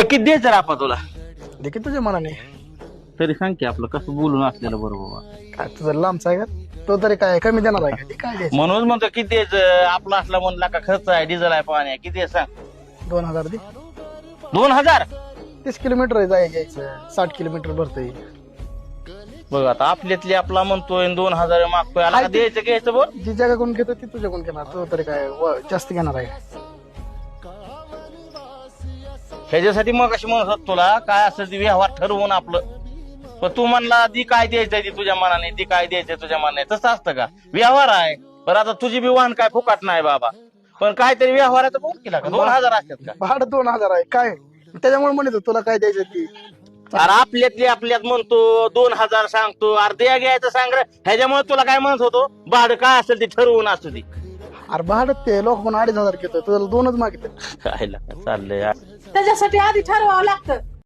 किती द्यायचं रे आपा तुला? देखील तुझ्या मनाने. तरी सांग की आपलं कसं बोलून असलेलं बरोबर. काय तुझं लांबचा आहे का तो? तरी काय कमी देणार आहे का? ते काय द्यायचं? म्हणून म्हणतो किती द्यायचं आपलं असला म्हणला का खर्च आहे डिझेल आहे पाणी आहे किती आहे सांग. 2000 दे. 2000. 30 किलोमीटर आहे जायचं, 60 किलोमीटर भरतोय. बघ आता आपल्यातली आपला म्हणतोय 2000 मागतोय आला का द्यायचं घ्यायचं बोल. जी जगाकडून घेतो ती तुझ्याकडून घेणार. तो तरी काय जास्त घेणार आहे? ह्याच्यासाठी मग अशी म्हणत होत तुला काय असेल ते व्यवहार ठरवून आपलं. पण तू म्हणला दी काय द्यायचंय ती तुझ्या मनाने, ती काय द्यायचंय तुझ्या मनाने. तसं असतं का? व्यवहार आहे. पण आता तुझी बी वाहन काय फुकाट नाही बाबा. पण काहीतरी व्यवहाराचं बोल केला का? 2000 असतात का? भाडं 2000 आहे काय? त्याच्यामुळे म्हणतो तुला काय द्यायचं ती. अरे आपल्यातली आपल्यात म्हणतो 2000 सांगतो. अर्ध्या घ्यायचं सांग रे. ह्याच्यामुळे तुला काय म्हणत होतो भाडं काय असेल ते ठरवून असू दे. अरे भाडं ते लोक पण 2500 घेतो, तुला 2च मागितले. काय चाललंय त्याच्यासाठी आधी ठरवावं लागतं.